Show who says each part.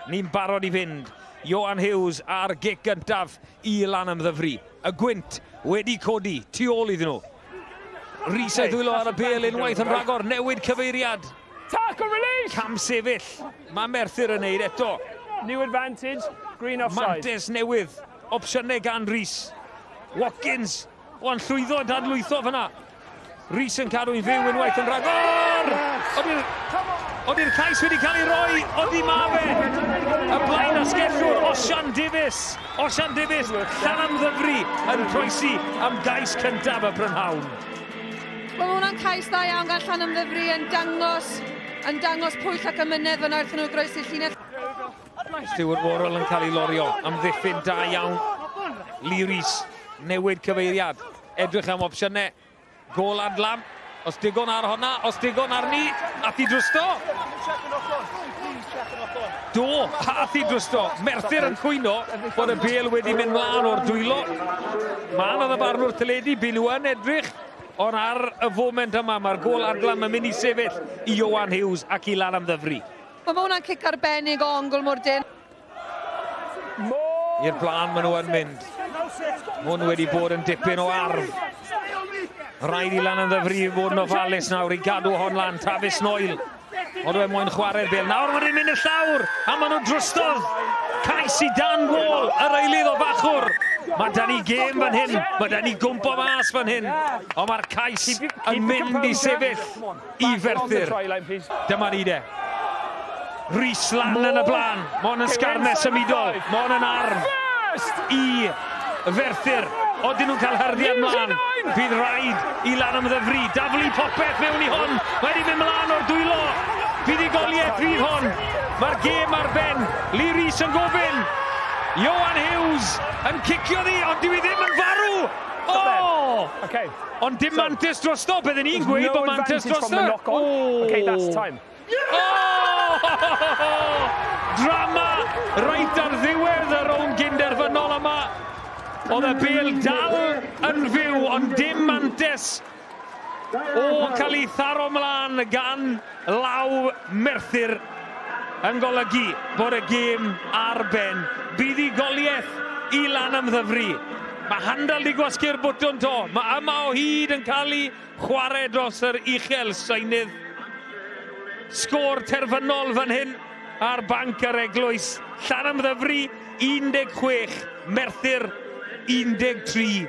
Speaker 1: Ni'n barod i fynd. Ioan Hughes ar gic gyntaf i Lanymddyfri. Y gwynt wedi codi, tu ôl iddyn nhw. Rhys ei ddwylo ar y bel unwaith yn rhagor, newid cyfeiriad.
Speaker 2: Tackle release!
Speaker 1: Cam sefyll, mae Merthyr yn neud eto.
Speaker 2: New advantage, green offside.
Speaker 1: Mantes newydd, opsiynau gan Rhys. Watkins, o'n llwyddo dadlwytho fyna. Rhys yn cadw'n fyw unwaith yn rhagor! Oedi'r cais wedi cael ei roi, odi ma fe. Y blaen asgellwr, Osian Davies. Osian Davies, Lanymddyfri yn croesi am gais cyntaf y prynhawn.
Speaker 3: Mae hwnna'n cais da iawn gan Lanymddyfri yn dangos pwyll ac ymynedd yna wrth nhw groesi llinell.
Speaker 1: Stewart Worrell yn cael ei lorio am ddiffyn da iawn. Lee Rhys, newid cyfeiriad. Edrych am opsiynau. Gol adlam. Os digon ar honna, os digon ar ni, athi drosto. Do, athi drosto. Merthyr yn cwyno bod y bel wedi mynd mlaen o'r dwylo. Man oedd y barnwr teledu, byn nhw yn edrych. Ond ar y foment yma, mae'r gol adlam yn mynd i sefyll i Ioan Hughes ac i Lanymddyfri.
Speaker 3: Mae hwnna'n cic arbennig o ongl Mwrdyn.
Speaker 1: I'r blaen maen nhw yn mynd. Hwn wedi bod yn dipyn o arf. Rhaid i Lanymddyfri fod yn ofalus nawr i gadw hon lan, Tavis Noel. Ond dwi'n moyn chwarae'r bel. Nawr mae'n mynd y llawr, a maen nhw'n drostodd. Cais i dan gol, yr eilydd o fachwr. Mae da ni gêm fan hyn, mae da ni gwmpo mas fan hyn. Ond mae'r cais yn mynd i sefyll i Ferthyr. Dyma ni de. Rhys lan yn y blaen, mon yn sgarnes ymudol, mon yn arf i Ferthyr. Odyn nhw'n cael hyrddiad mlaen. Bydd rhaid i Lanymddyfri daflu popeth mewn i hon. Mae wedi mynd mlaen o'r dwylo. Bydd i goliaeth fydd hon. Mae'r gêm ar ben. Lee Rhys yn gofyn. Ioan Hughes yn cicio ddi, ond dyw i ddim yn farw. Ond dim mantis drosto. Byddwn ni'n gweud bod mantis drosto.
Speaker 2: Okay, that's time.
Speaker 1: Drama reit ar ddiwedd y rownd gyn-derfynol yma. Oedd y bel dal yn fyw, ond dim mantes o cael ei tharo mlaen gan law Merthyr yn golygu bod y gêm ar ben. Bydd i goliaeth i Lanymddyfri. Mae handel di gwasgu'r bwtwn to. Mae yma o hyd yn cael ei chwarae dros yr uchel seinydd. Sgôr terfynol fan hyn ar banc yr Eglwys. Lanymddyfri 16, Merthyr 13.